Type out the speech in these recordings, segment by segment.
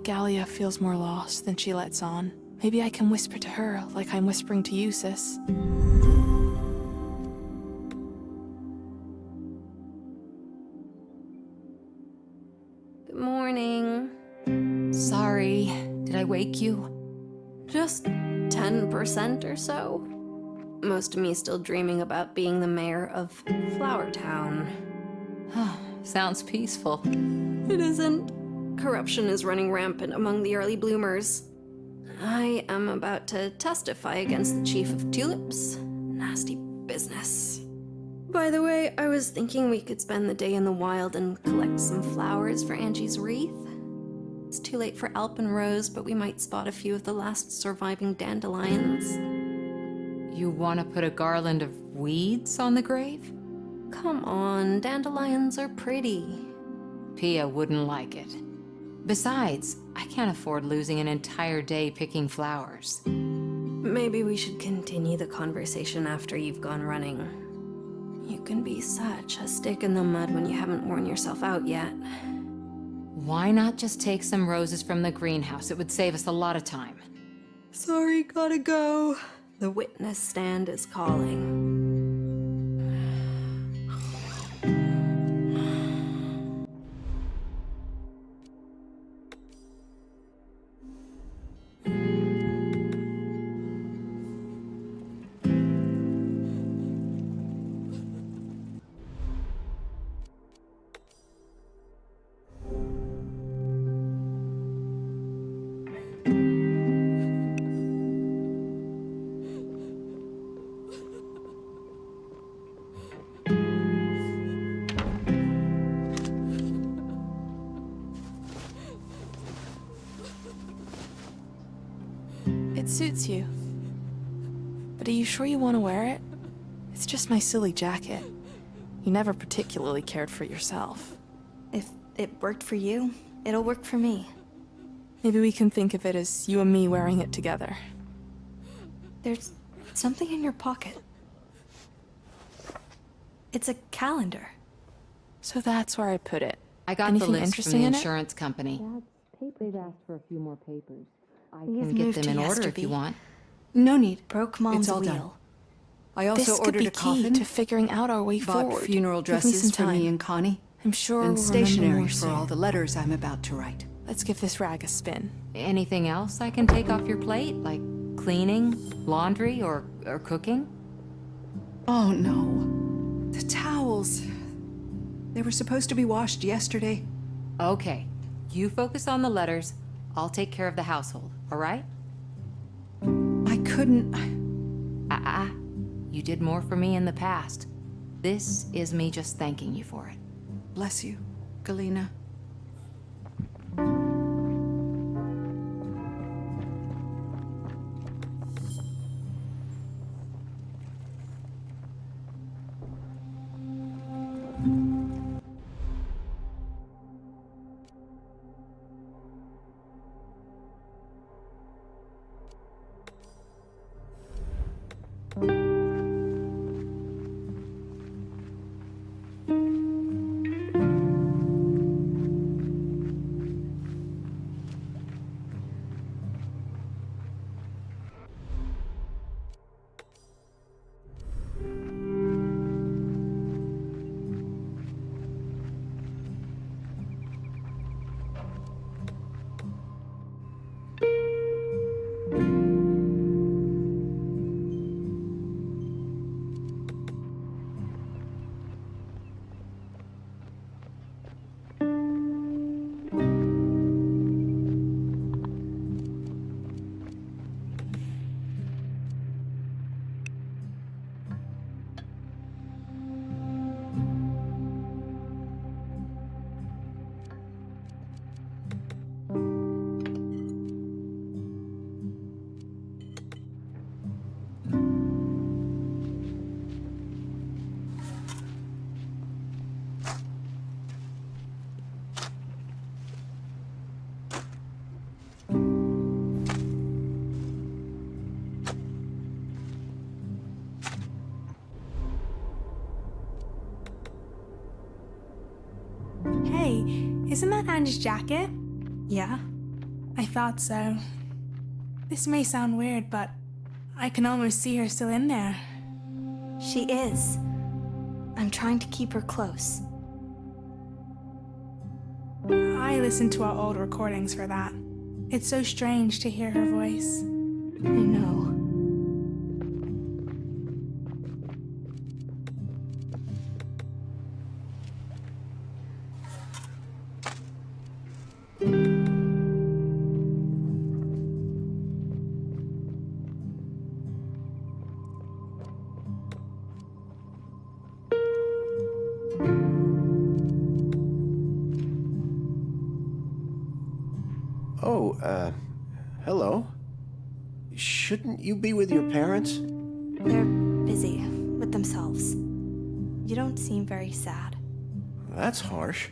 Galia feels more lost than she lets on. Maybe I can whisper to her like I'm whispering to you, sis. Good morning. Sorry, did I wake you? Just 10% or so. Most of me still dreaming about being the mayor of Flower Town. Sounds peaceful. It isn't. Corruption is running rampant among the early bloomers. I am about to testify against the chief of tulips. Nasty business. By the way, I was thinking we could spend the day in the wild and collect some flowers for Angie's wreath. It's too late for Alp and Rose, but we might spot a few of the last surviving dandelions. You want to put a garland of weeds on the grave? Come on, dandelions are pretty. Pia wouldn't like it. Besides, I can't afford losing an entire day picking flowers. Maybe we should continue the conversation after you've gone running. You can be such a stick in the mud when you haven't worn yourself out yet. Why not just take some roses from the greenhouse? It would save us a lot of time. Sorry, gotta go. The witness stand is calling. It suits you. But are you sure you want to wear it? It's just my silly jacket. You never particularly cared for yourself. If it worked for you, it'll work for me. Maybe we can think of it as you and me wearing it together. There's something in your pocket. It's a calendar. So that's where I put it. I got Anything the list from interesting the in it? insurance company. They've asked for a few more papers. I We've can get moved them to in order if yesterday. you want. No need. Broke Mom's It's all wheel. done. I also This could ordered be a key coffin, to figuring out our way bought forward. funeral Give me some dresses for time. me and Connie, I'm sure and we'll remember stationery more for soon. all the letters I'm about to write. Let's give this rag a spin. Anything else I can take off your plate? Like cleaning, laundry, or cooking? Oh no. The towels. They were supposed to be washed yesterday. Okay, you focus on the letters. I'll take care of the household, all right? I couldn't. You did more for me in the past. This is me just thanking you for it. Bless you, Galena. Hey, isn't that Angie's jacket? Yeah? I thought so. This may sound weird, but I can almost see her still in there. She is. I'm trying to keep her close. I listened to our old recordings for that. It's so strange to hear her voice. I know. Oh, hello. Shouldn't you be with your parents? They're busy with themselves. You don't seem very sad. That's harsh.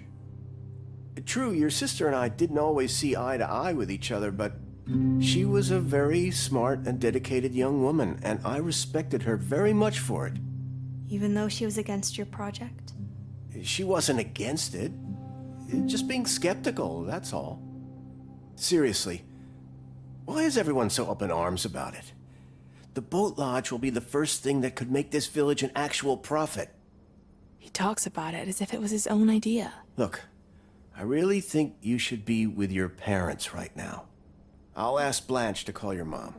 True, your sister and I didn't always see eye to eye with each other, but she was a very smart and dedicated young woman, and I respected her very much for it. Even though she was against your project? She wasn't against it. Just being skeptical, that's all. Seriously, why is everyone so up in arms about it? The boat lodge will be the first thing that could make this village an actual profit. He talks about it as if it was his own idea. Look, I really think you should be with your parents right now. I'll ask Blanche to call your mom.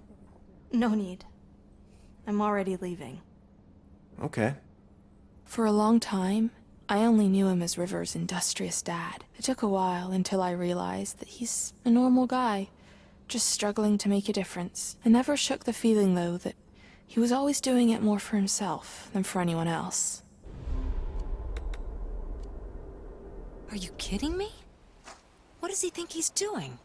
No need. I'm already leaving. Okay. For a long time, I only knew him as River's industrious dad. It took a while until I realized that he's a normal guy, just struggling to make a difference. I never shook the feeling, though, that he was always doing it more for himself than for anyone else. Are you kidding me? What does he think he's doing?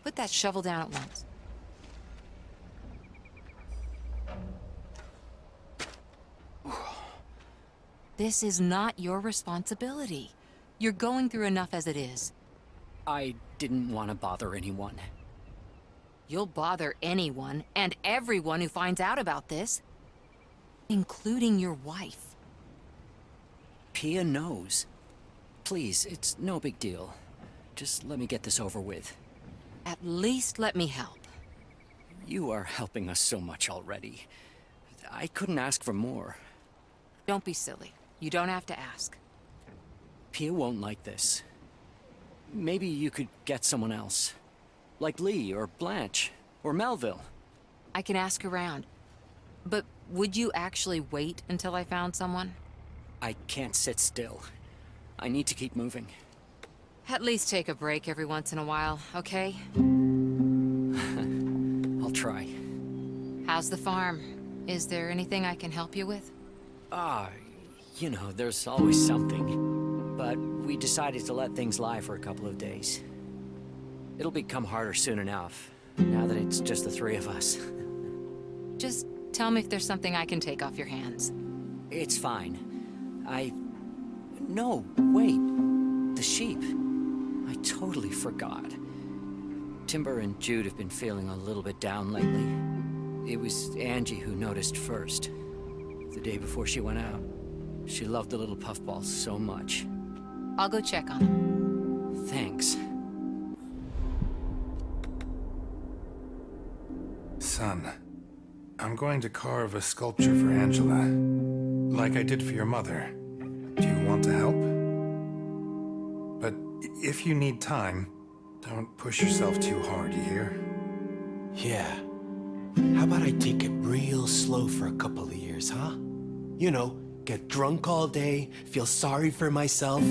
Put that shovel down at once. This is not your responsibility. You're going through enough as it is. I didn't want to bother anyone. You'll bother anyone and everyone who finds out about this, including your wife. Pia knows. Please, it's no big deal. Just let me get this over with. At least let me help. You are helping us so much already. I couldn't ask for more. Don't be silly. You don't have to ask. Pia won't like this. Maybe you could get someone else. Like Lee, or Blanche, or Melville. I can ask around. But would you actually wait until I found someone? I can't sit still. I need to keep moving. At least take a break every once in a while, okay? I'll try. How's the farm? Is there anything I can help you with? You know, there's always something. But we decided to let things lie for a couple of days. It'll become harder soon enough, now that it's just the three of us. Just tell me if there's something I can take off your hands. It's fine. No, wait. The sheep. I totally forgot. Timber and Jude have been feeling a little bit down lately. It was Angie who noticed first. The day before she went out. She loved the little puffballs so much. I'll go check on them. Thanks. Son, I'm going to carve a sculpture for Angela, like I did for your mother. Do you want to help? But if you need time, don't push yourself too hard, you hear? Yeah. How about I take it real slow for a couple of years, huh? You know, get drunk all day, feel sorry for myself.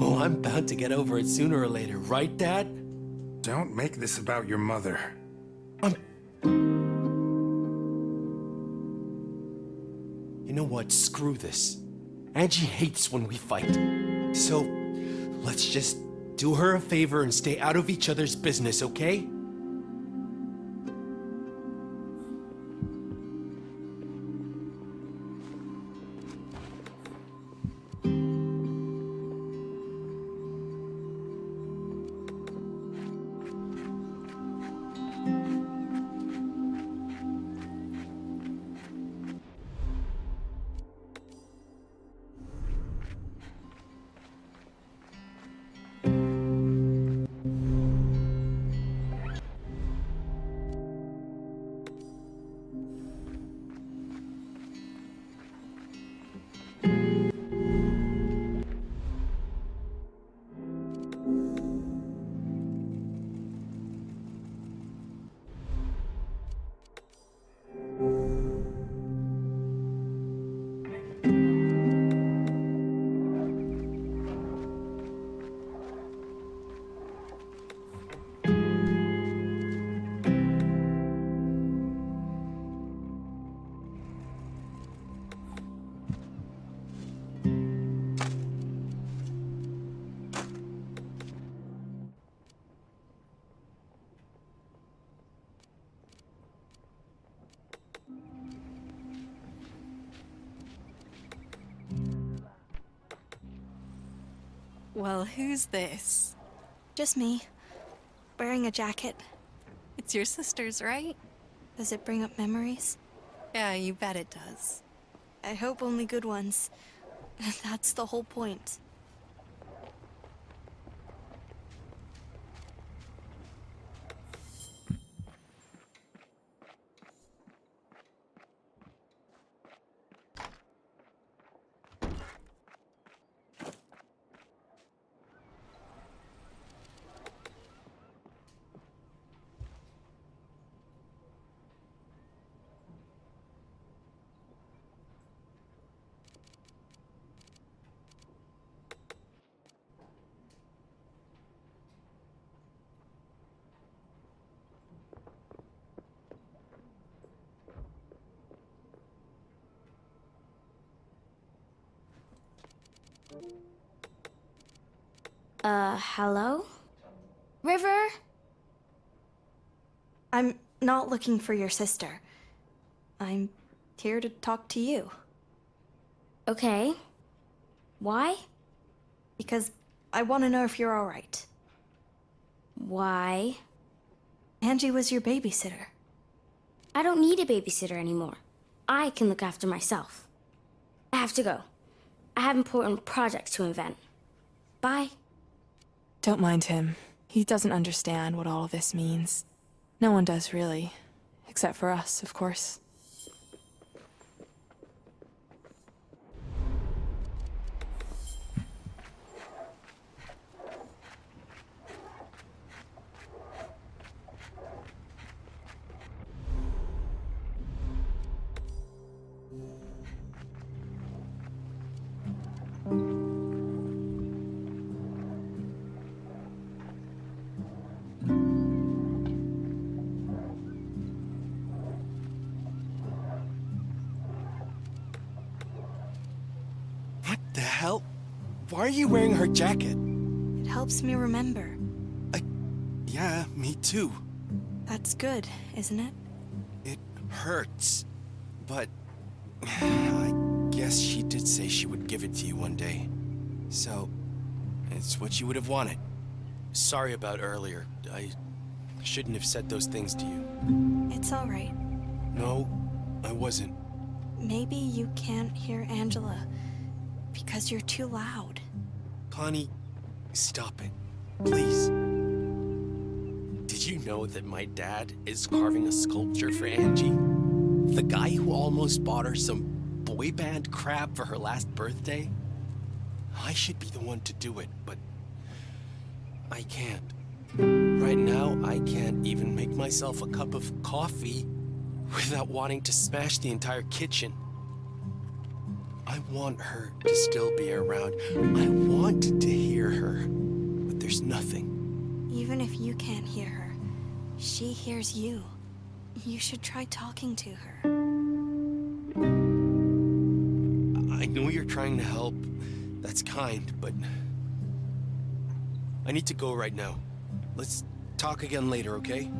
Oh, I'm bound to get over it sooner or later, right, Dad? Don't make this about your mother. You know what? Screw this. Angie hates when we fight. So, let's just do her a favor and stay out of each other's business, okay? Well, who's this? Just me. Wearing a jacket. It's your sister's, right? Does it bring up memories? Yeah, you bet it does. I hope only good ones. That's the whole point. Hello? River? I'm not looking for your sister. I'm here to talk to you. Okay. Why? Because I want to know if you're alright. Why? Angie was your babysitter. I don't need a babysitter anymore. I can look after myself. I have to go. I have important projects to invent. Bye. Don't mind him. He doesn't understand what all of this means. No one does, really. Except for us, of course. What the hell? Why are you wearing her jacket? It helps me remember. Yeah, me too. That's good, isn't it? It hurts. But I guess she did say she would give it to you one day. So, it's what you would have wanted. Sorry about earlier. I shouldn't have said those things to you. It's alright. No, I wasn't. Maybe you can't hear Angela because you're too loud. Connie, stop it. Please. Did you know that my dad is carving a sculpture for Angie? The guy who almost bought her some boy band crap for her last birthday? I should be the one to do it, but I can't. Right now, I can't even make myself a cup of coffee without wanting to smash the entire kitchen. I want her to still be around. I want to hear her, but there's nothing. Even if you can't hear her, she hears you. You should try talking to her. I know you're trying to help. That's kind, but I need to go right now. Let's talk again later, okay?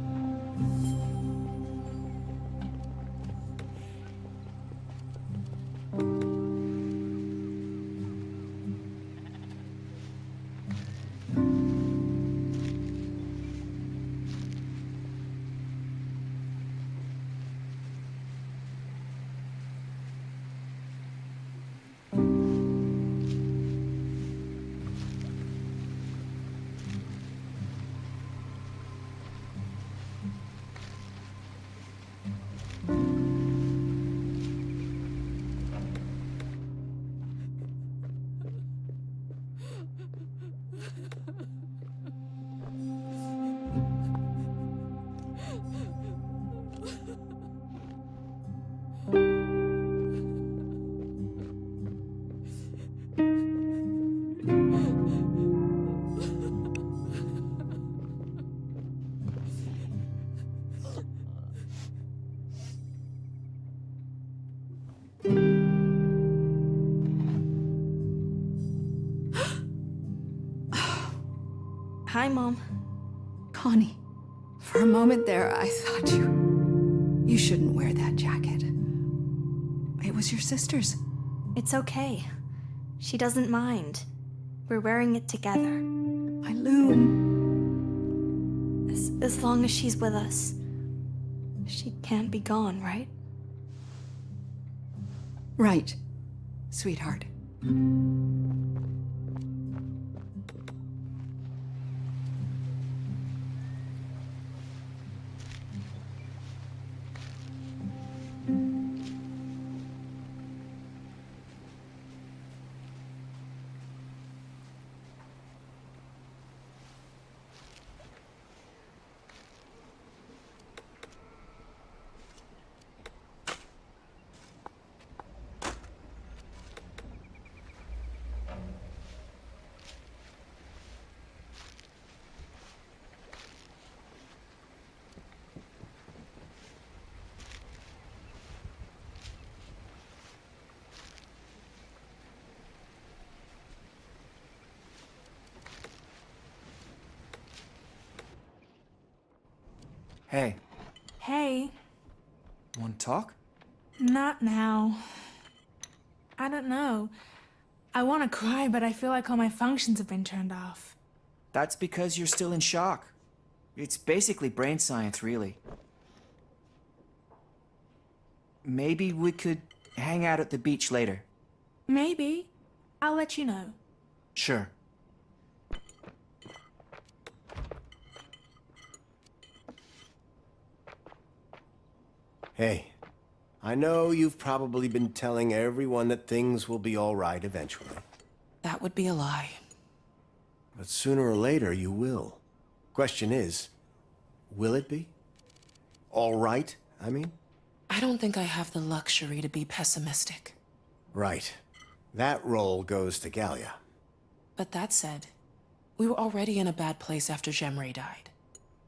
Hi, Mom. Connie, for a moment there, I thought you shouldn't wear that jacket. It was your sister's. It's okay. She doesn't mind. We're wearing it together. Eileen. As long as she's with us. She can't be gone, right? Right, sweetheart. Hey, Hey, want to talk? not now. I don't know. I want to cry, but I feel like all my functions have been turned off. That's because you're still in shock. It's basically brain science, really. Maybe we could hang out at the beach later. Maybe. I'll let you know. Sure. Hey, I know you've probably been telling everyone that things will be all right eventually. That would be a lie. But sooner or later, you will. Question is, will it be? All right, I mean? I don't think I have the luxury to be pessimistic. Right. That role goes to Galia. But that said, we were already in a bad place after Jemre died.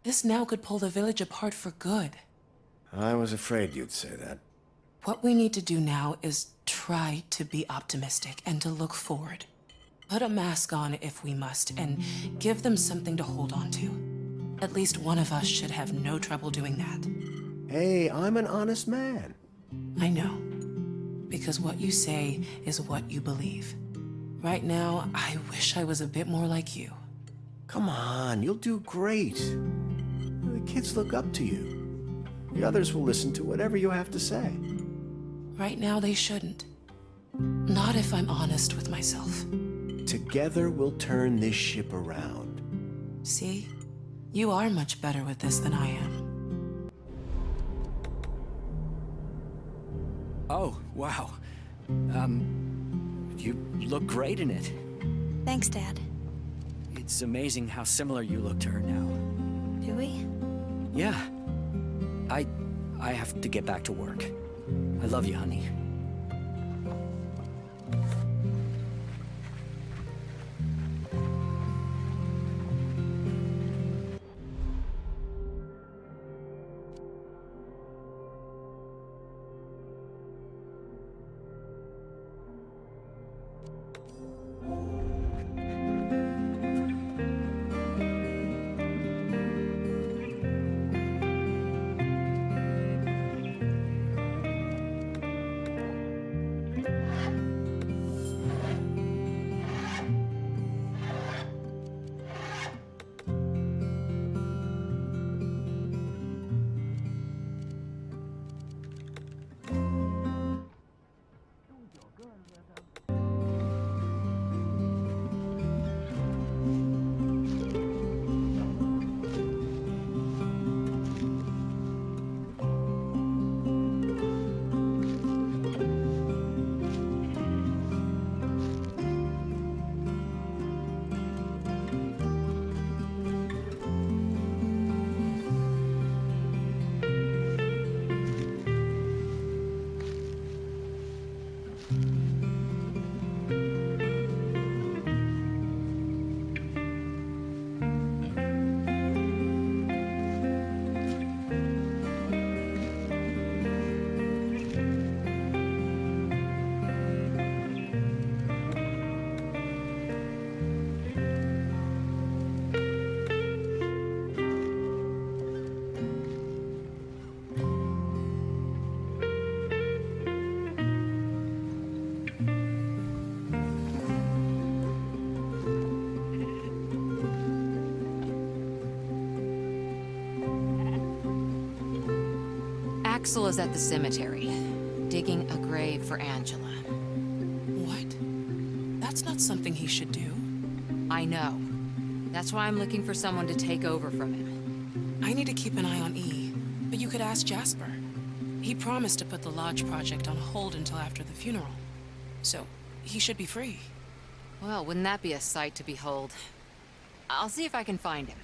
This now could pull the village apart for good. I was afraid you'd say that. What we need to do now is try to be optimistic and to look forward. Put a mask on if we must, and give them something to hold on to. At least one of us should have no trouble doing that. Hey, I'm an honest man. I know. Because what you say is what you believe. Right now, I wish I was a bit more like you. Come on, you'll do great. The kids look up to you. The others will listen to whatever you have to say. Right now, they shouldn't. Not if I'm honest with myself. Together, we'll turn this ship around. See? You are much better with this than I am. Oh, wow. You look great in it. Thanks, Dad. It's amazing how similar you look to her now. Do we? Yeah. I have to get back to work. I love you, honey. Axel is at the cemetery, digging a grave for Angela. What? That's not something he should do. I know. That's why I'm looking for someone to take over from him. I need to keep an eye on E, but you could ask Jasper. He promised to put the lodge project on hold until after the funeral, so he should be free. Well, wouldn't that be a sight to behold? I'll see if I can find him.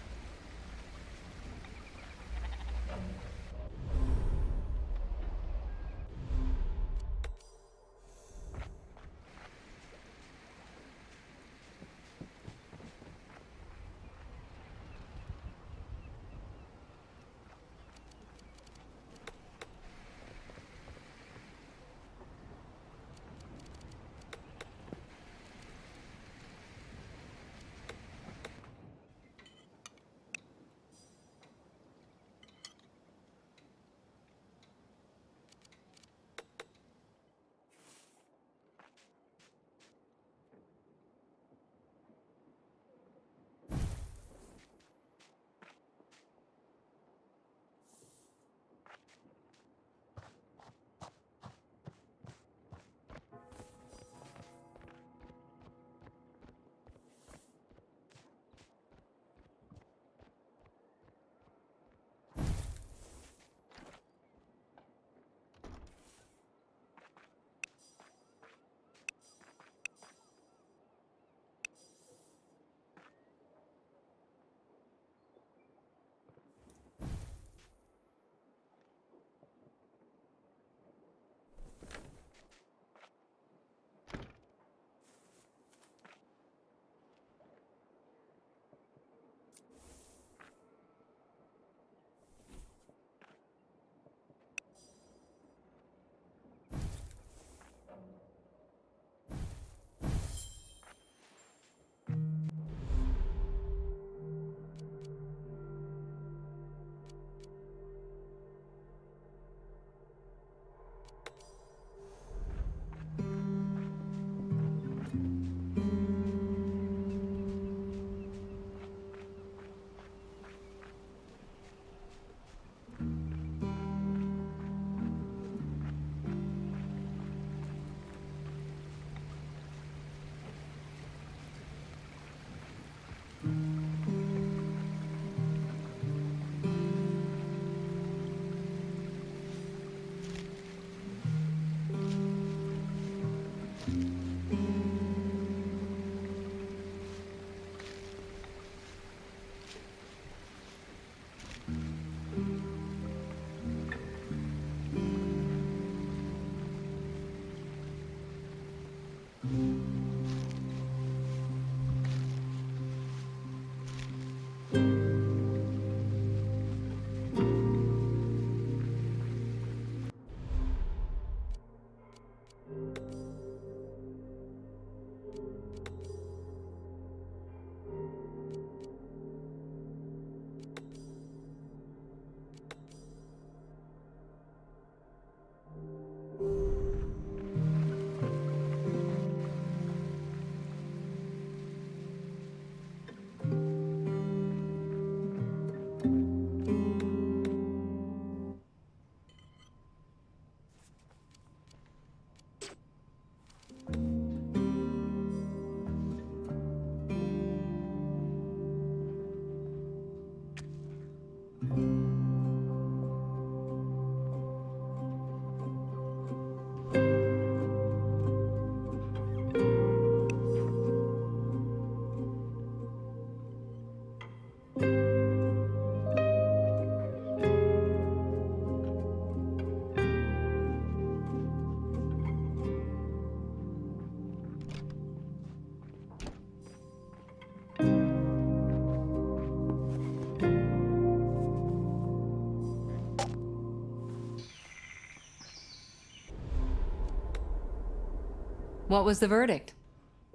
What was the verdict?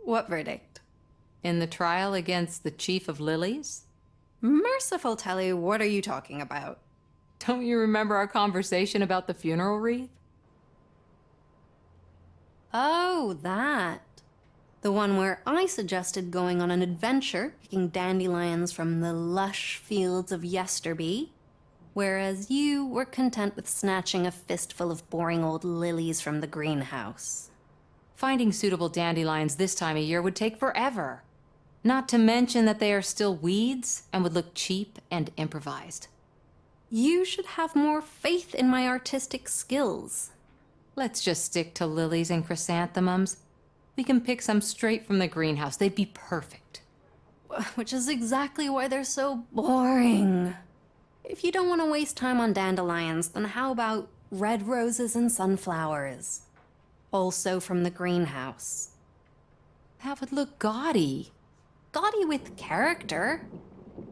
What verdict? In the trial against the Chief of Lilies? Merciful Telly, what are you talking about? Don't you remember our conversation about the funeral wreath? Oh, that. The one where I suggested going on an adventure, picking dandelions from the lush fields of Yesterby. Whereas you were content with snatching a fistful of boring old lilies from the greenhouse. Finding suitable dandelions this time of year would take forever. Not to mention that they are still weeds and would look cheap and improvised. You should have more faith in my artistic skills. Let's just stick to lilies and chrysanthemums. We can pick some straight from the greenhouse. They'd be perfect. Which is exactly why they're so boring. If you don't want to waste time on dandelions, then how about red roses and sunflowers? Also from the greenhouse. That would look gaudy. Gaudy with character.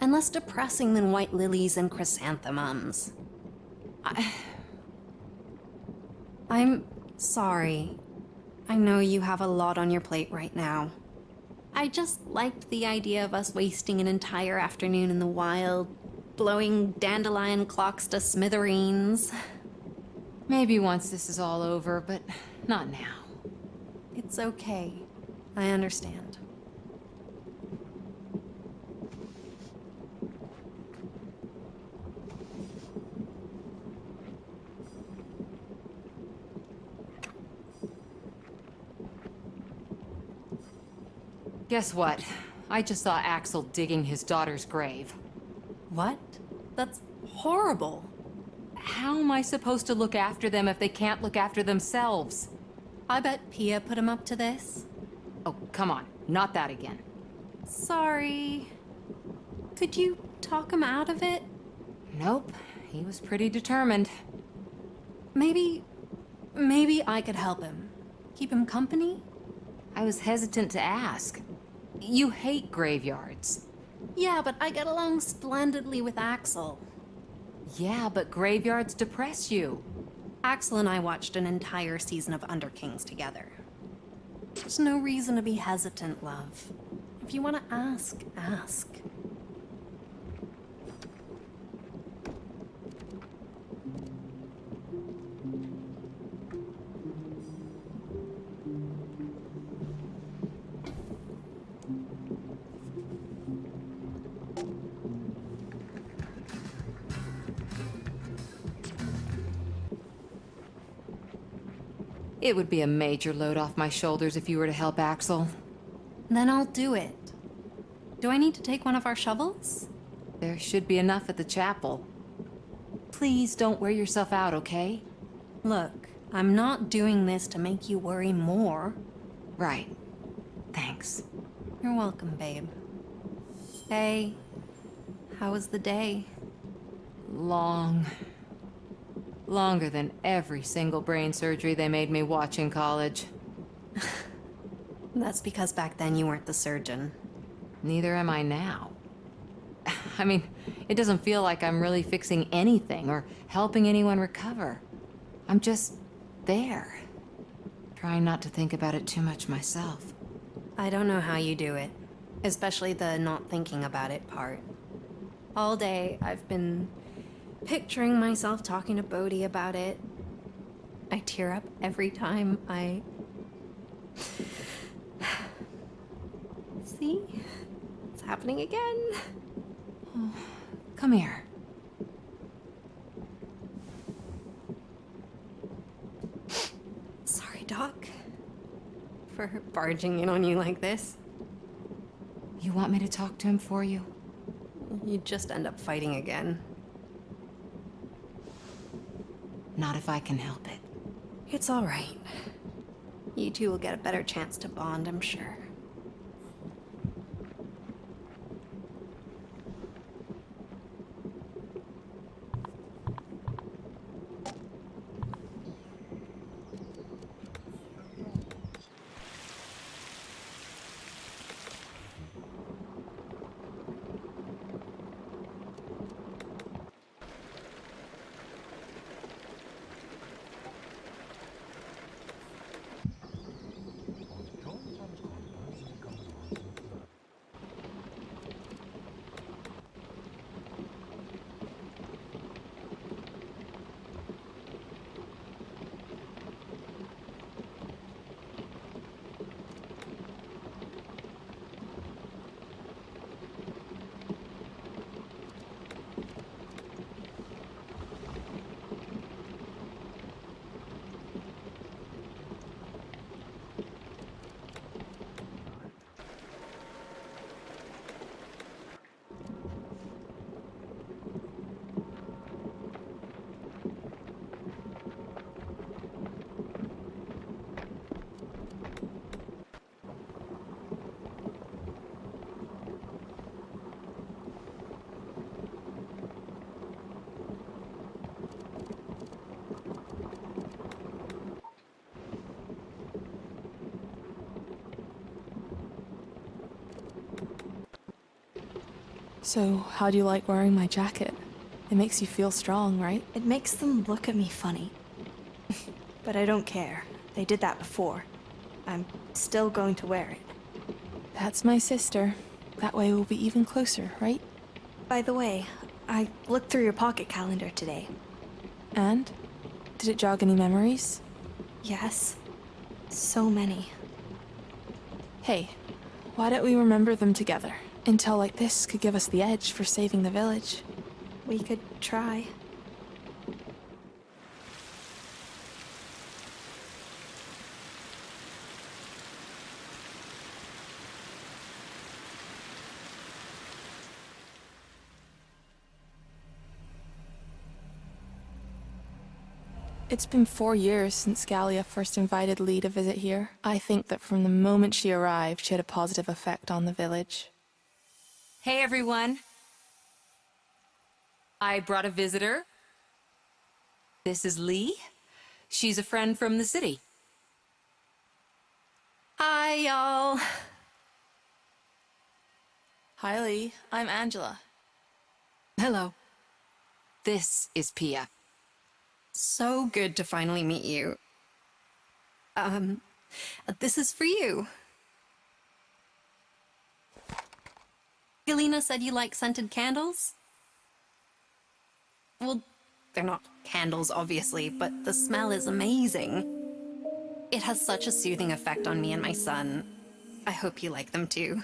And less depressing than white lilies and chrysanthemums. I'm sorry. I know you have a lot on your plate right now. I just liked the idea of us wasting an entire afternoon in the wild, blowing dandelion clocks to smithereens. Maybe once this is all over, but not now. It's okay. I understand. Guess what? I just saw Axel digging his daughter's grave. What? That's horrible. How am I supposed to look after them if they can't look after themselves? I bet Pia put him up to this. Oh, come on. Not that again. Sorry. Could you talk him out of it? Nope. He was pretty determined. Maybe I could help him. Keep him company? I was hesitant to ask. You hate graveyards. Yeah, but I get along splendidly with Axel. Yeah, but graveyards depress you. Axel and I watched an entire season of Underkings together. There's no reason to be hesitant, love. If you want to ask, ask. It would be a major load off my shoulders if you were to help Axel. Then I'll do it. Do I need to take one of our shovels? There should be enough at the chapel. Please don't wear yourself out, okay? Look, I'm not doing this to make you worry more. Right. Thanks. You're welcome, babe. Hey, how was the day? Long. Longer than every single brain surgery they made me watch in college. That's because back then you weren't the surgeon. Neither am I now. I mean, it doesn't feel like I'm really fixing anything or helping anyone recover. I'm just there. Trying not to think about it too much myself. I don't know how you do it, especially the not thinking about it part. All day, I've been picturing myself talking to Bodhi about it. I tear up every time I... See? It's happening again. Oh, come here. Sorry, Doc. For barging in on you like this. You want me to talk to him for you? You'd just end up fighting again. Not if I can help it. It's all right. You two will get a better chance to bond, I'm sure. So, how do you like wearing my jacket? It makes you feel strong, right? It makes them look at me funny. But I don't care. They did that before. I'm still going to wear it. That's my sister. That way we'll be even closer, right? By the way, I looked through your pocket calendar today. And? Did it jog any memories? Yes. So many. Hey, why don't we remember them together? Intel like this could give us the edge for saving the village. We could try. It's been 4 years since Gallia first invited Lee to visit here. I think that from the moment she arrived, she had a positive effect on the village. Hey, everyone. I brought a visitor. This is Lee. She's a friend from the city. Hi, y'all. Hi, Lee. I'm Angela. Hello. This is Pia. So good to finally meet you. This is for you. Galena said you like scented candles? Well, they're not candles, obviously, but the smell is amazing. It has such a soothing effect on me and my son. I hope you like them too.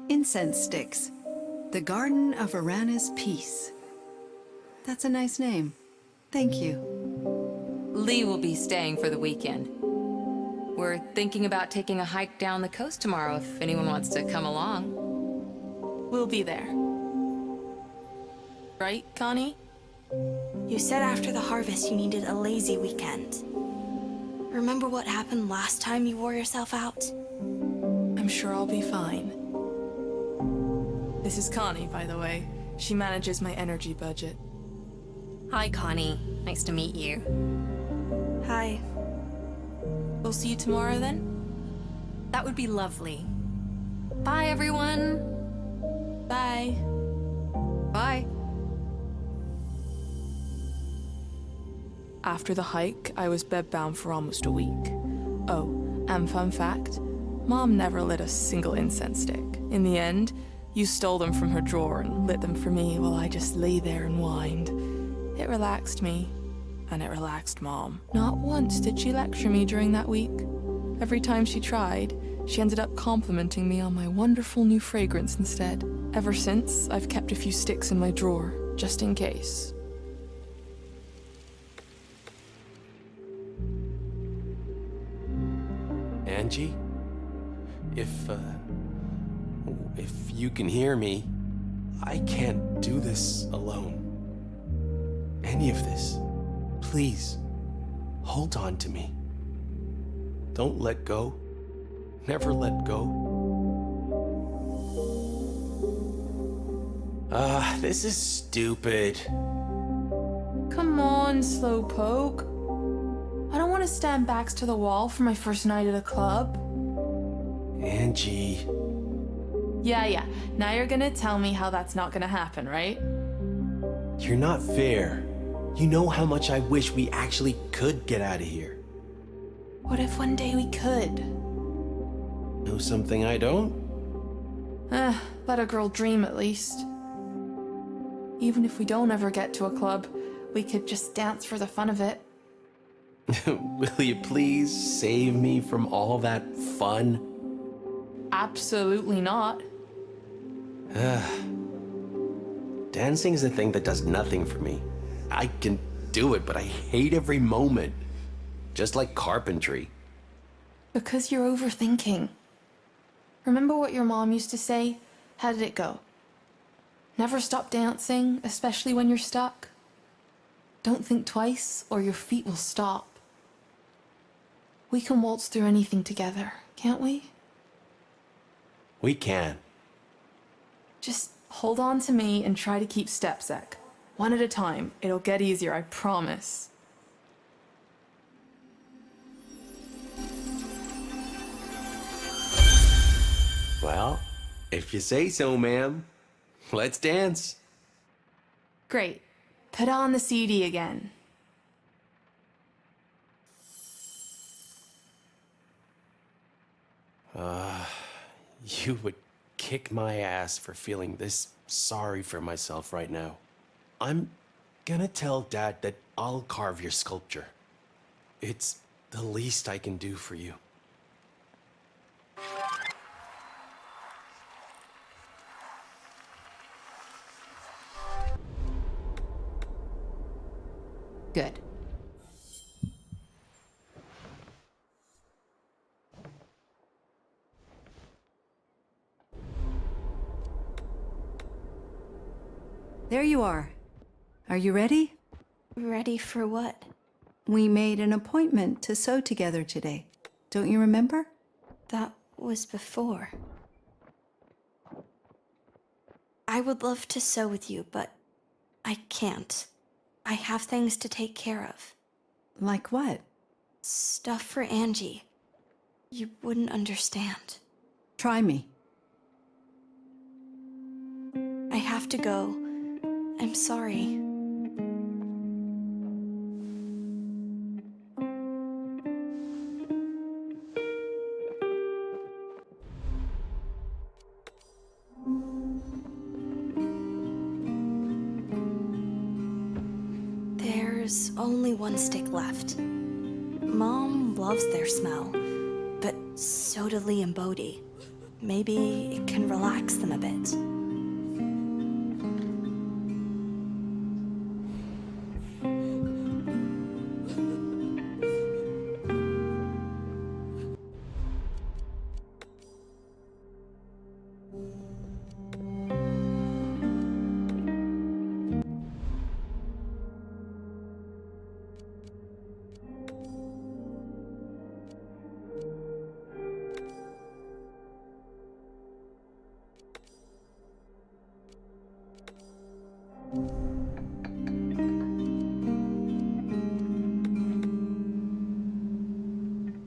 Incense sticks. The Garden of Arana's Peace. That's a nice name. Thank you. Lee will be staying for the weekend. We're thinking about taking a hike down the coast tomorrow if anyone wants to come along. We'll be there. Right, Connie? You said after the harvest you needed a lazy weekend. Remember what happened last time you wore yourself out? I'm sure I'll be fine. This is Connie, by the way. She manages my energy budget. Hi, Connie. Nice to meet you. Hi. We'll see you tomorrow then? That would be lovely. Bye, everyone. Bye. Bye. After the hike, I was bedbound for almost a week. Oh, and fun fact, Mom never lit a single incense stick. In the end, you stole them from her drawer and lit them for me while I just lay there and whined. It relaxed me, and it relaxed Mom. Not once did she lecture me during that week. Every time she tried, she ended up complimenting me on my wonderful new fragrance instead. Ever since, I've kept a few sticks in my drawer, just in case. Angie? If you can hear me, I can't do this alone. Any of this. Please, hold on to me. Don't let go. Never let go. This is stupid. Come on, Slowpoke. I don't want to stand backs to the wall for my first night at a club. Angie. Yeah. Now you're gonna tell me how that's not gonna happen, right? You're not fair. You know how much I wish we actually could get out of here. What if one day we could? Know something I don't? Let a girl dream at least. Even if we don't ever get to a club, we could just dance for the fun of it. Will you please save me from all that fun? Absolutely not. Dancing's a thing that does nothing for me. I can do it, but I hate every moment. Just like carpentry. Because you're overthinking. Remember what your mom used to say? How did it go? Never stop dancing, especially when you're stuck. Don't think twice, or your feet will stop. We can waltz through anything together, can't we? We can. Just hold on to me and try to keep step, Zek. One at a time. It'll get easier, I promise. Well, if you say so, ma'am. Let's dance. Great. Put on the CD again. You would kick my ass for feeling this sorry for myself right now. I'm gonna tell Dad that I'll carve your sculpture. It's the least I can do for you. Good. There you are. Are you ready? Ready for what? We made an appointment to sew together today. Don't you remember? That was before. I would love to sew with you, but I can't. I have things to take care of. Like what? Stuff for Angie. You wouldn't understand. Try me. I have to go. I'm sorry. There's only one stick left. Mom loves their smell, but so do Lee and Bodhi. Maybe it can relax them a bit.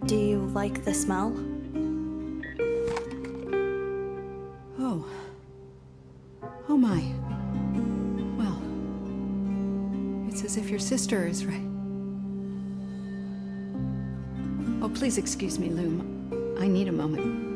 Do you like the smell? Oh. Oh my. Well, it's as if your sister is right. Oh, please excuse me, Loom. I need a moment.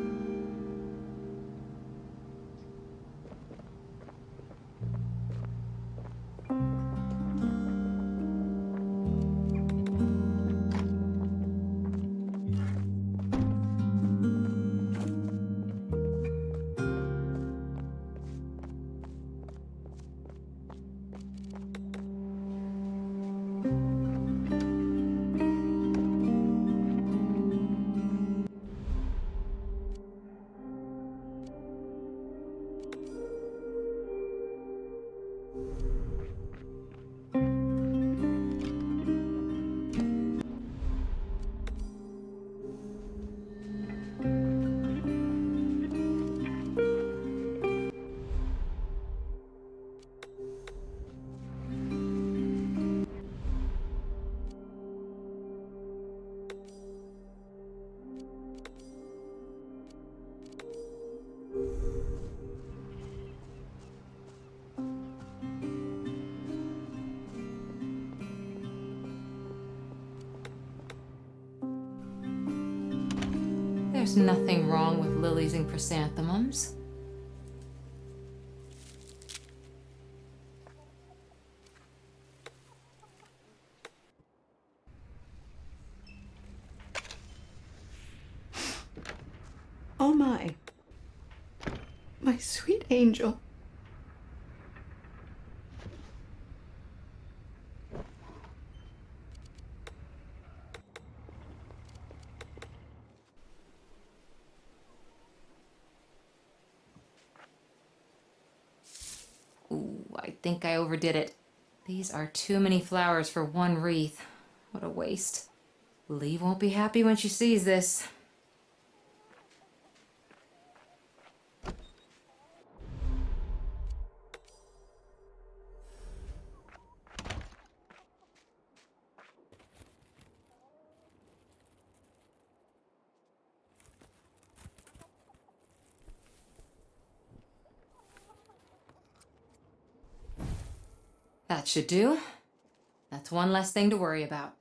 There's nothing wrong with lilies and chrysanthemums. Oh my. My sweet angel. Ooh, I think I overdid it. These are too many flowers for one wreath. What a waste. Lee won't be happy when she sees this. That should do. That's one less thing to worry about.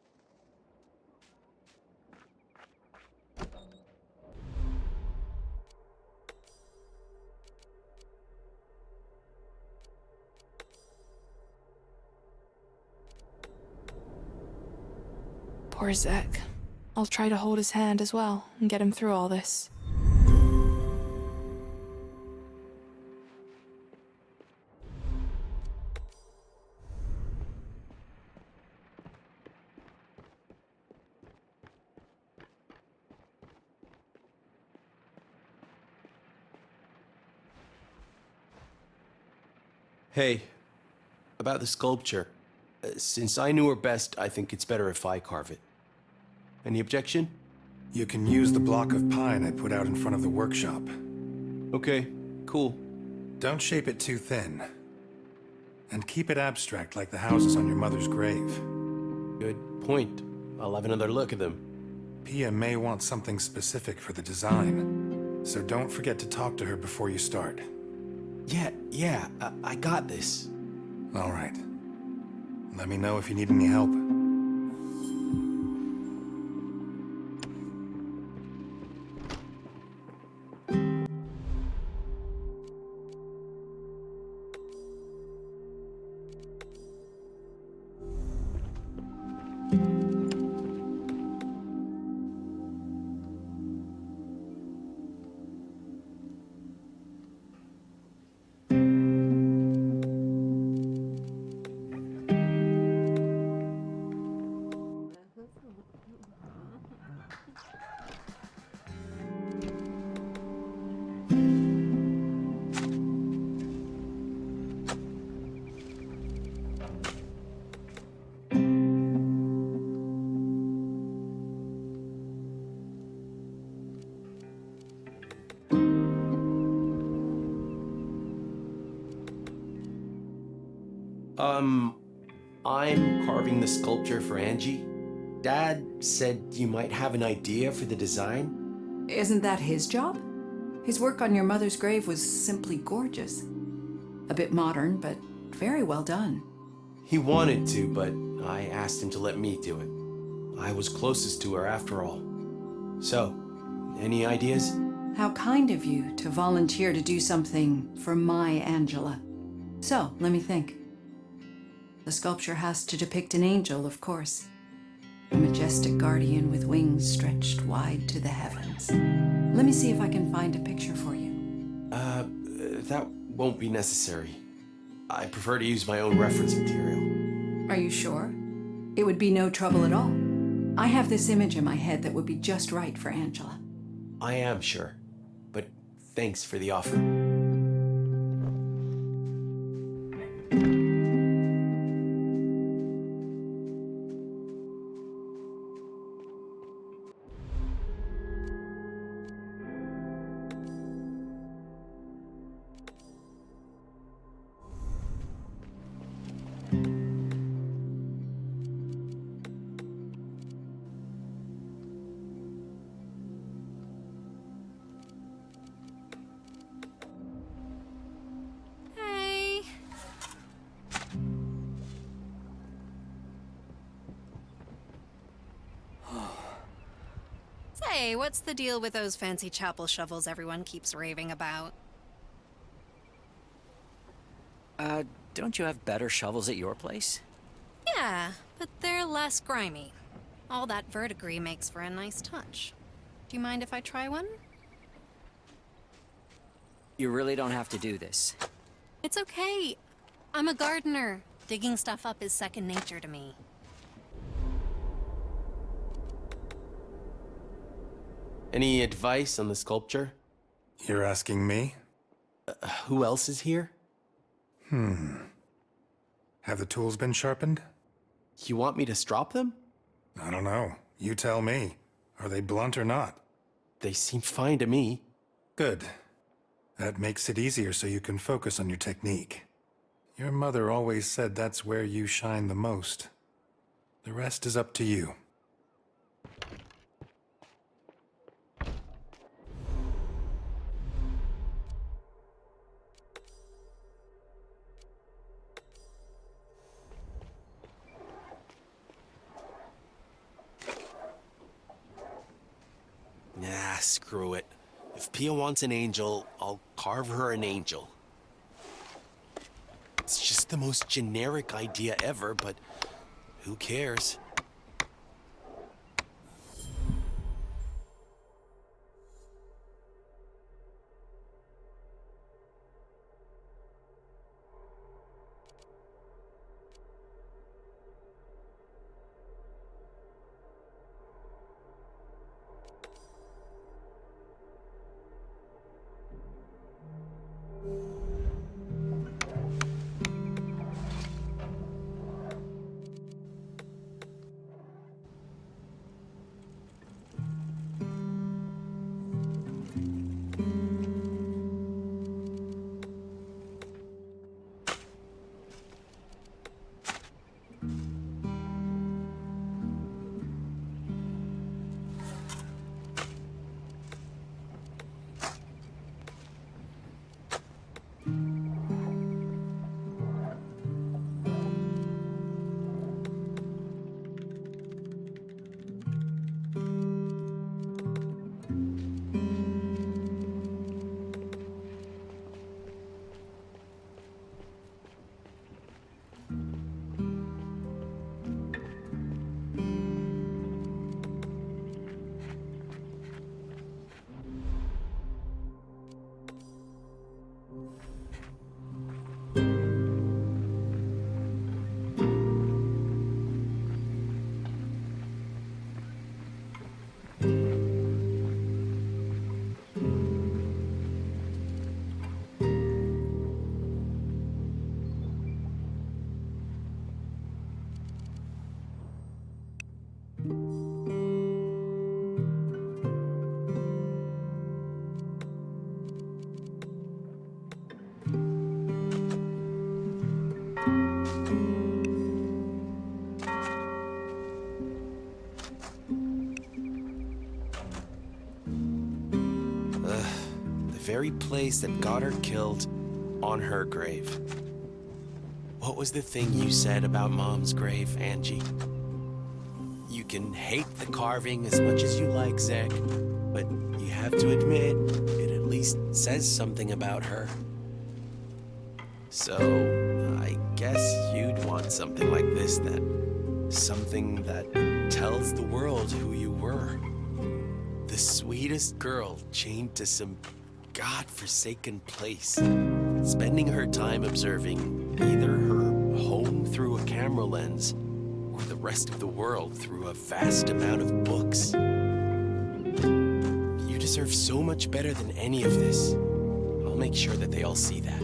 Poor Zek. I'll try to hold his hand as well and get him through all this. Hey, about the sculpture. Since I knew her best, I think it's better if I carve it. Any objection? You can use the block of pine I put out in front of the workshop. Okay, cool. Don't shape it too thin. And keep it abstract like the houses on your mother's grave. Good point. I'll have another look at them. Pia may want something specific for the design, so don't forget to talk to her before you start. Yeah, I got this. All right. Let me know if you need any help. I'm carving the sculpture for Angie. Dad said you might have an idea for the design. Isn't that his job? His work on your mother's grave was simply gorgeous. A bit modern, but very well done. He wanted to, but I asked him to let me do it. I was closest to her after all. So, any ideas? How kind of you to volunteer to do something for my Angela. So, let me think. The sculpture has to depict an angel, of course. A majestic guardian with wings stretched wide to the heavens. Let me see if I can find a picture for you. That won't be necessary. I prefer to use my own reference material. Are you sure? It would be no trouble at all. I have this image in my head that would be just right for Angela. I am sure, but thanks for the offer. Hey. Say, what's the deal with those fancy chapel shovels everyone keeps raving about? Don't you have better shovels at your place? Yeah, but they're less grimy. All that verdigris makes for a nice touch. Do you mind if I try one? You really don't have to do this. It's okay. I'm a gardener. Digging stuff up is second nature to me. Any advice on the sculpture? You're asking me? Who else is here? Have the tools been sharpened? You want me to strop them? I don't know. You tell me. Are they blunt or not? They seem fine to me. Good. That makes it easier so you can focus on your technique. Your mother always said that's where you shine the most. The rest is up to you. screw it. If Pia wants an angel, I'll carve her an angel. It's just the most generic idea ever, but who cares? Very place that got her killed on her grave. What was the thing you said about Mom's grave, Angie? You can hate the carving as much as you like, Zek, but you have to admit, it at least says something about her. So, I guess you'd want something like this then. Something that tells the world who you were. The sweetest girl chained to some God-forsaken place, spending her time observing either her home through a camera lens or the rest of the world through a vast amount of books. You deserve so much better than any of this. I'll make sure that they all see that.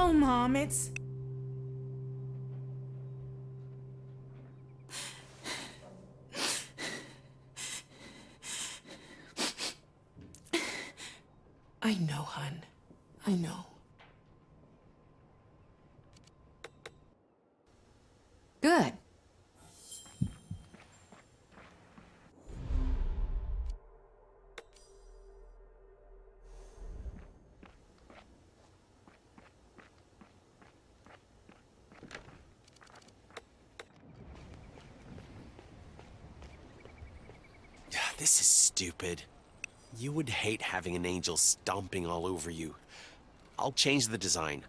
Oh, Mom, it's... I know, hon. I know. Good. This is stupid. You would hate having an angel stomping all over you. I'll change the design.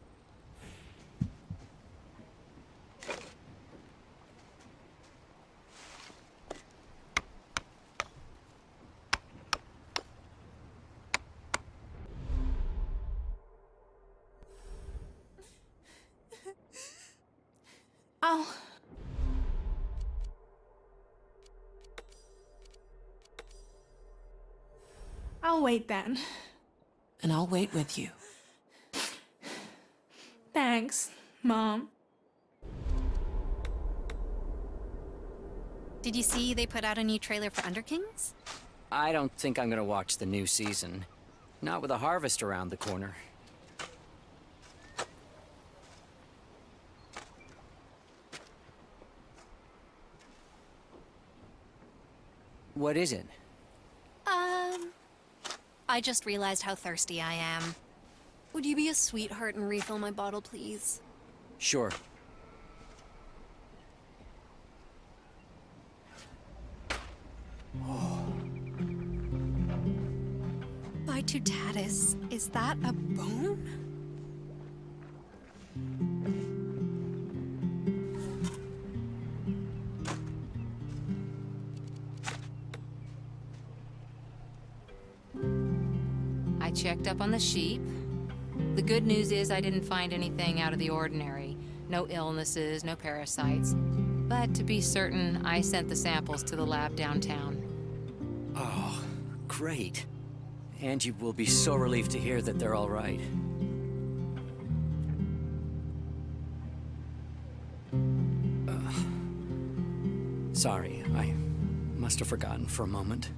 I'll wait then. And I'll wait with you. Thanks, Mom. Did you see they put out a new trailer for Underkings? I don't think I'm gonna watch the new season. Not with a harvest around the corner. What is it? I just realized how thirsty I am. Would you be a sweetheart and refill my bottle, please? Sure. Bitutatis, is that a bone? I checked up on the sheep. The good news is I didn't find anything out of the ordinary. No illnesses, no parasites. But to be certain, I sent the samples to the lab downtown. Oh, great. Angie will be so relieved to hear that they're all right. Sorry, I must have forgotten for a moment.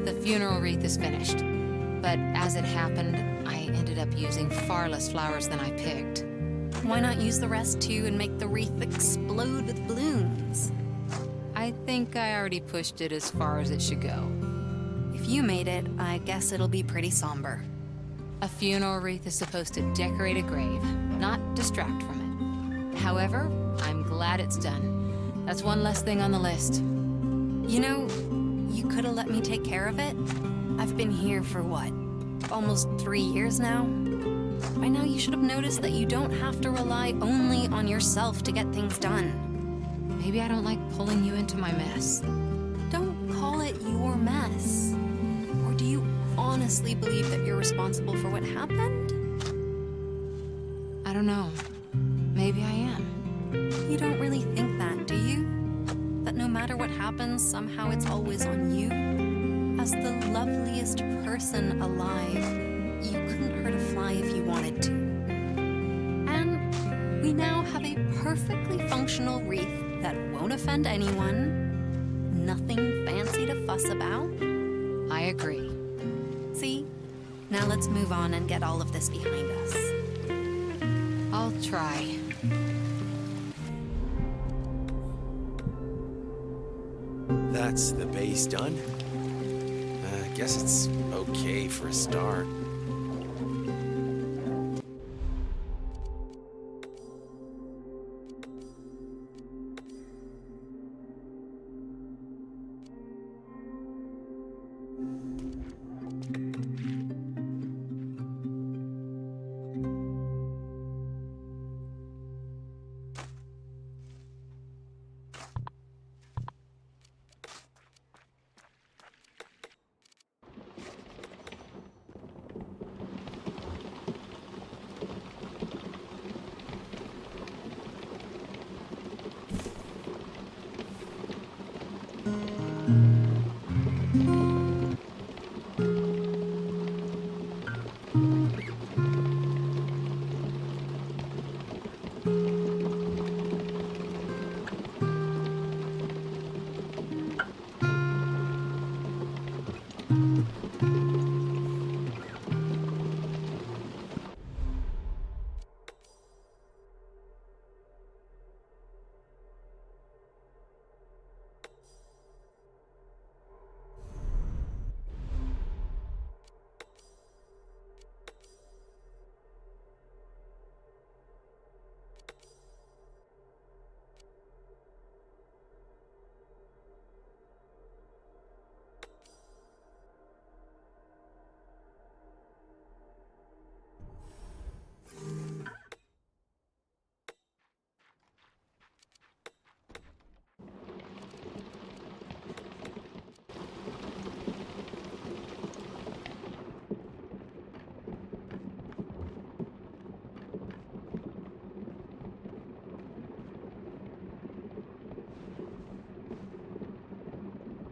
The funeral wreath is finished, but as it happened, I ended up using far less flowers than I picked. Why not use the rest too and make the wreath explode with balloons? I think I already pushed it as far as it should go. If you made it, I guess it'll be pretty somber. A funeral wreath is supposed to decorate a grave, not distract from it. However, I'm glad it's done. That's one less thing on the list. You know, you could have let me take care of it. I've been here for what? Almost 3 years now? By now you should have noticed that you don't have to rely only on yourself to get things done. Maybe I don't like pulling you into my mess. Don't call it your mess. Or do you honestly believe that you're responsible for what happened? I don't know. Maybe I am. You don't really think that, do you? That no matter what happens, somehow it's always on you? As the loveliest person alive, you couldn't hurt a fly if you wanted to. And we now have a perfectly functional wreath that won't offend anyone. Nothing fancy to fuss about. I agree. See? Now let's move on and get all of this behind us. I'll try. That's the base done. I guess it's okay for a start.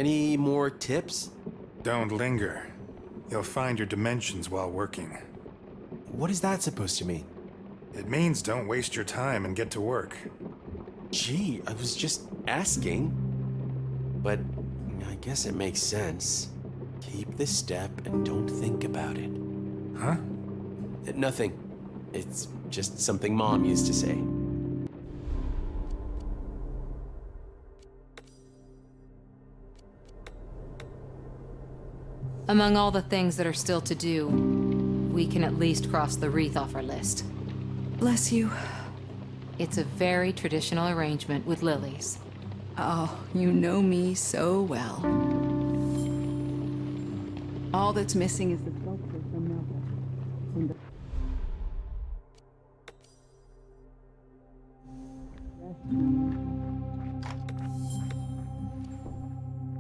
Any more tips? Don't linger. You'll find your dimensions while working. What is that supposed to mean? It means don't waste your time and get to work. Gee, I was just asking. But I guess it makes sense. Keep the step and don't think about it. Huh? Nothing. It's just something Mom used to say. Among all the things that are still to do, we can at least cross the wreath off our list. Bless you. It's a very traditional arrangement with lilies. Oh, you know me so well. All that's missing is the sculpture from Nova.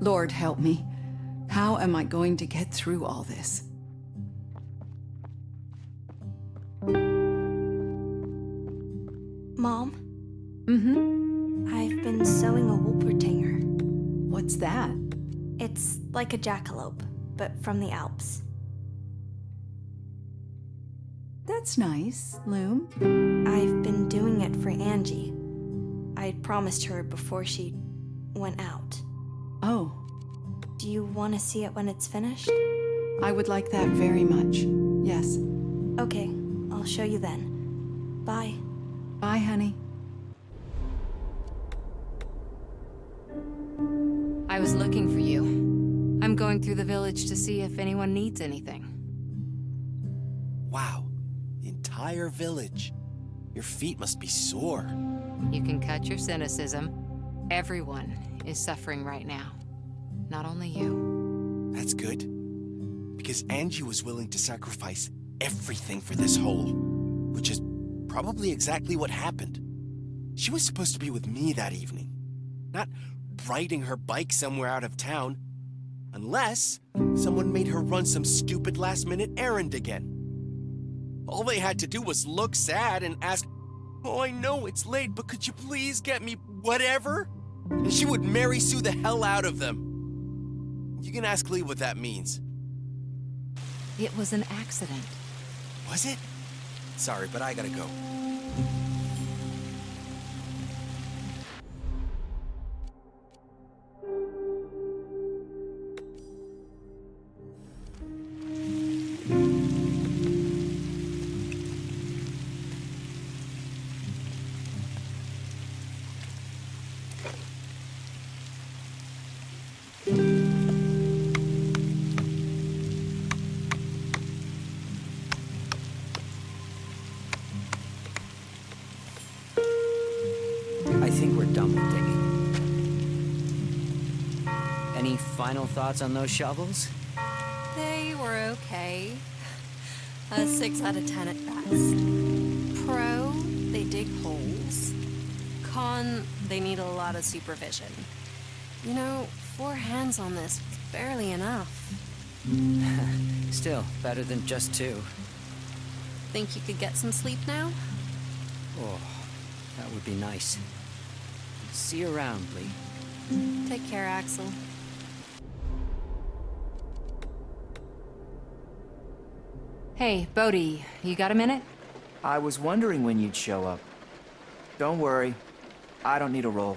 Lord help me. How am I going to get through all this? Mom, Mm-hmm. I've been sewing a Wolpertinger. What's that? It's like a jackalope, but from the Alps. That's nice, Loom. I've been doing it for Angie. I'd promised her before she went out. Oh, Do you want to see it when it's finished? I would like that very much. Yes. Okay, I'll show you then. Bye. Bye, honey. I was looking for you. I'm going through the village to see if anyone needs anything. Wow. The entire village. Your feet must be sore. You can cut your cynicism. Everyone is suffering right now. Not only you. That's good. Because Angie was willing to sacrifice everything for this hole. Which is probably exactly what happened. She was supposed to be with me that evening. Not riding her bike somewhere out of town. Unless someone made her run some stupid last-minute errand again. All they had to do was look sad and ask, "Oh, I know it's late, but could you please get me whatever?" And she would Mary Sue the hell out of them. You can ask Lee what that means. It was an accident. Was it? Sorry, but I gotta go. I think we're done with digging. Any final thoughts on those shovels? They were okay. A 6 out of 10 at best. Pro, they dig holes. Con, they need a lot of supervision. You know, 4 hands on this was barely enough. Still, better than just 2. Think you could get some sleep now? Oh, that would be nice. See you around, Lee. Take care, Axel. Hey, Bodhi, you got a minute? I was wondering when you'd show up. Don't worry, I don't need a role.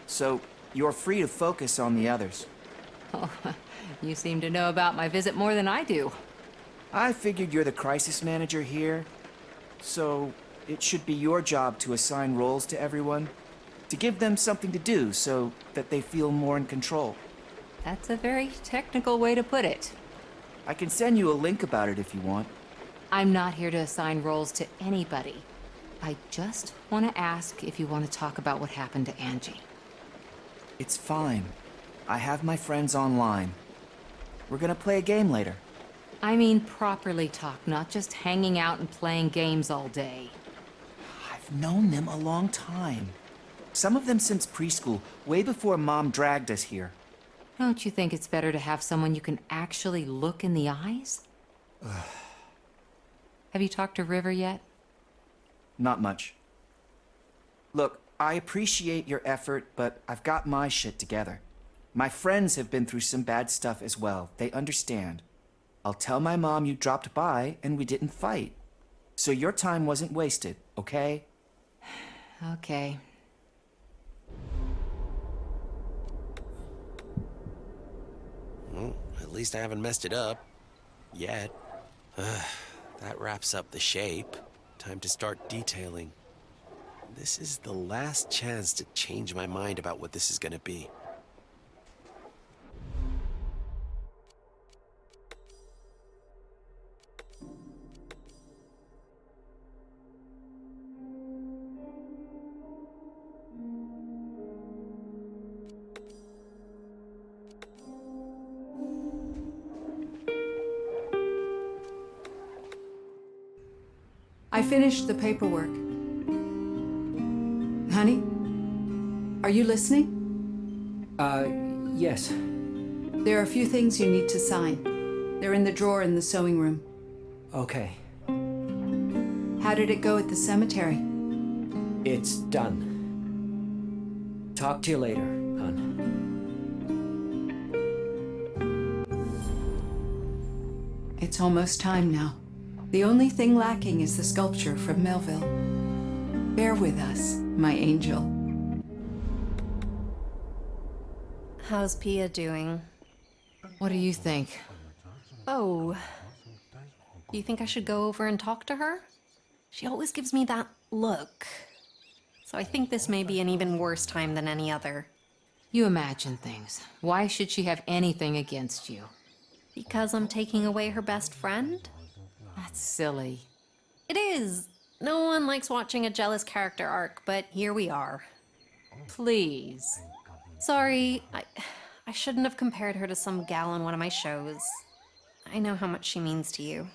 So, you're free to focus on the others. Oh, you seem to know about my visit more than I do. I figured you're the crisis manager here, so it should be your job to assign roles to everyone, to give them something to do so that they feel more in control. That's a very technical way to put it. I can send you a link about it if you want. I'm not here to assign roles to anybody. I just want to ask if you want to talk about what happened to Angie. It's fine. I have my friends online. We're gonna play a game later. I mean properly talk, not just hanging out and playing games all day. I've known them a long time. Some of them since preschool, way before Mom dragged us here. Don't you think it's better to have someone you can actually look in the eyes? Have you talked to River yet? Not much. Look, I appreciate your effort, but I've got my shit together. My friends have been through some bad stuff as well. They understand. I'll tell my mom you dropped by and we didn't fight. So your time wasn't wasted, okay? Okay. Well, at least I haven't messed it up. Yet. That wraps up the shape. Time to start detailing. This is the last chance to change my mind about what this is gonna be. I finished the paperwork. Honey, are you listening? Yes. There are a few things you need to sign. They're in the drawer in the sewing room. Okay. How did it go at the cemetery? It's done. Talk to you later, hon. It's almost time now. The only thing lacking is the sculpture from Melville. Bear with us, my angel. How's Pia doing? What do you think? Oh. Do you think I should go over and talk to her? She always gives me that look. So I think this may be an even worse time than any other. You imagine things. Why should she have anything against you? Because I'm taking away her best friend? That's silly. It is. No one likes watching a jealous character arc, but here we are. Please. Sorry, I shouldn't have compared her to some gal on one of my shows. I know how much she means to you.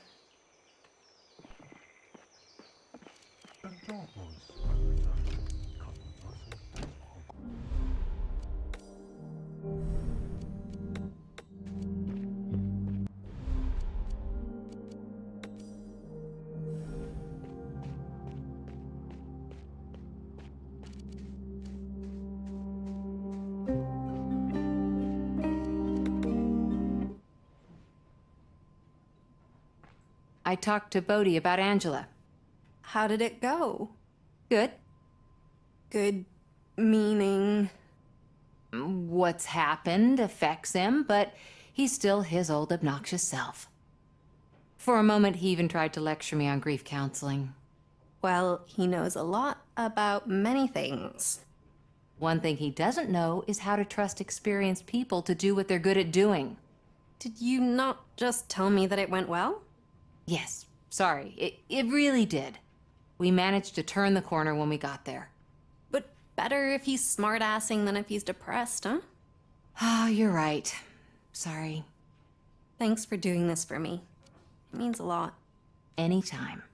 I talked to Bodhi about Angela. How did it go? Good. Good meaning... What's happened affects him, but he's still his old obnoxious self. For a moment, he even tried to lecture me on grief counseling. Well, he knows a lot about many things. One thing he doesn't know is how to trust experienced people to do what they're good at doing. Did you not just tell me that it went well? Yes, sorry, it really did. We managed to turn the corner when we got there. But better if he's smart-assing than if he's depressed, huh? Oh, you're right. Sorry. Thanks for doing this for me. It means a lot. Anytime.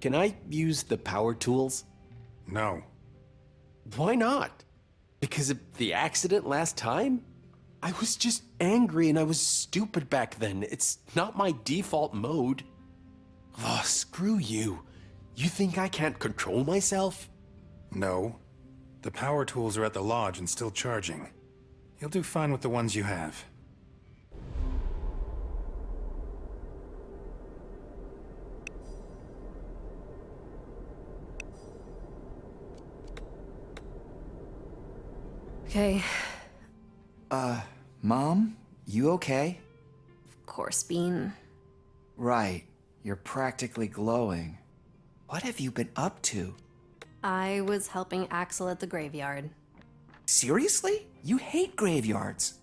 Can I use the power tools? No. Why not? Because of the accident last time? I was just angry and I was stupid back then. It's not my default mode. Oh, screw you. You think I can't control myself? No. The power tools are at the lodge and still charging. You'll do fine with the ones you have. Okay, Mom? You okay? of course, Bean. Right. You're practically glowing. What have you been up to? I was helping Axel at the graveyard. Seriously? You hate graveyards.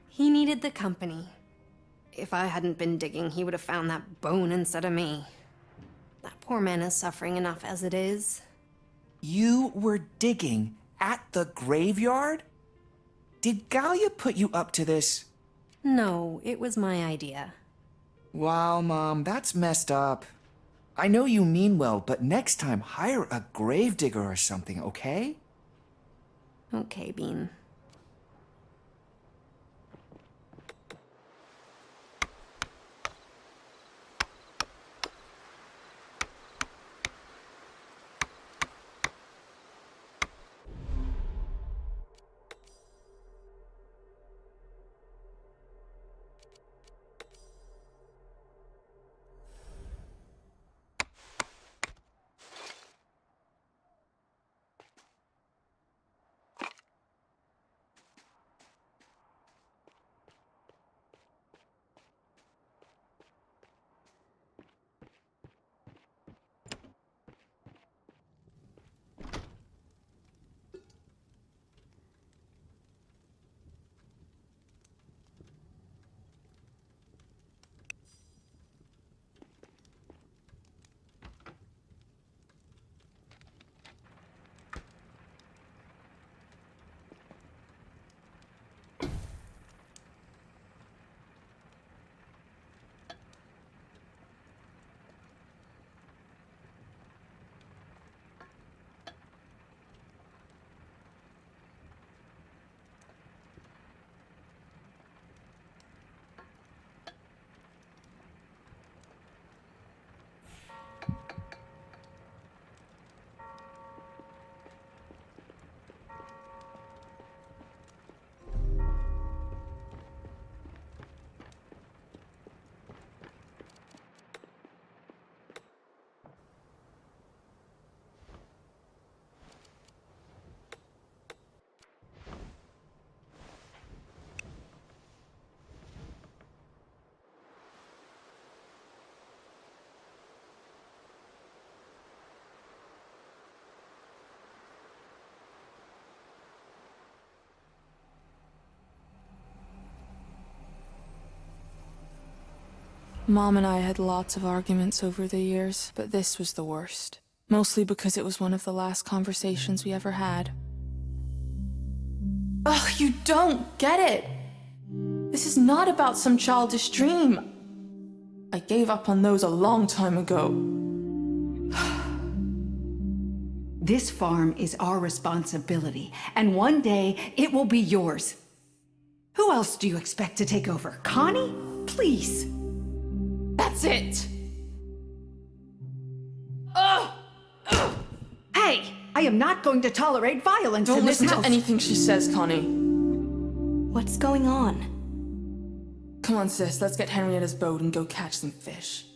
He needed the company. If I hadn't been digging, he would have found that bone instead of me. That poor man is suffering enough as it is. You were digging at the graveyard? Did Galia put you up to this? No, it was my idea. Wow, Mom, that's messed up. I know you mean well, but next time hire a gravedigger or something, okay? Okay, Bean. Mom and I had lots of arguments over the years, but this was the worst. Mostly because it was one of the last conversations we ever had. Ugh, you don't get it! This is not about some childish dream. I gave up on those a long time ago. This farm is our responsibility, and one day it will be yours. Who else do you expect to take over? Connie? Please. That's it! I am not going to tolerate violence Don't in this listen house. to anything she says, Connie. What's going on? Come on, sis, let's get Henrietta's boat and go catch some fish.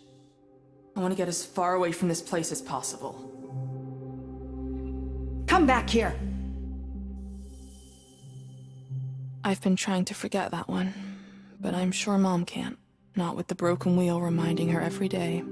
I want to get as far away from this place as possible. Come back here. I've been trying to forget that one, but I'm sure Mom can't. Not with the broken wheel reminding her every day.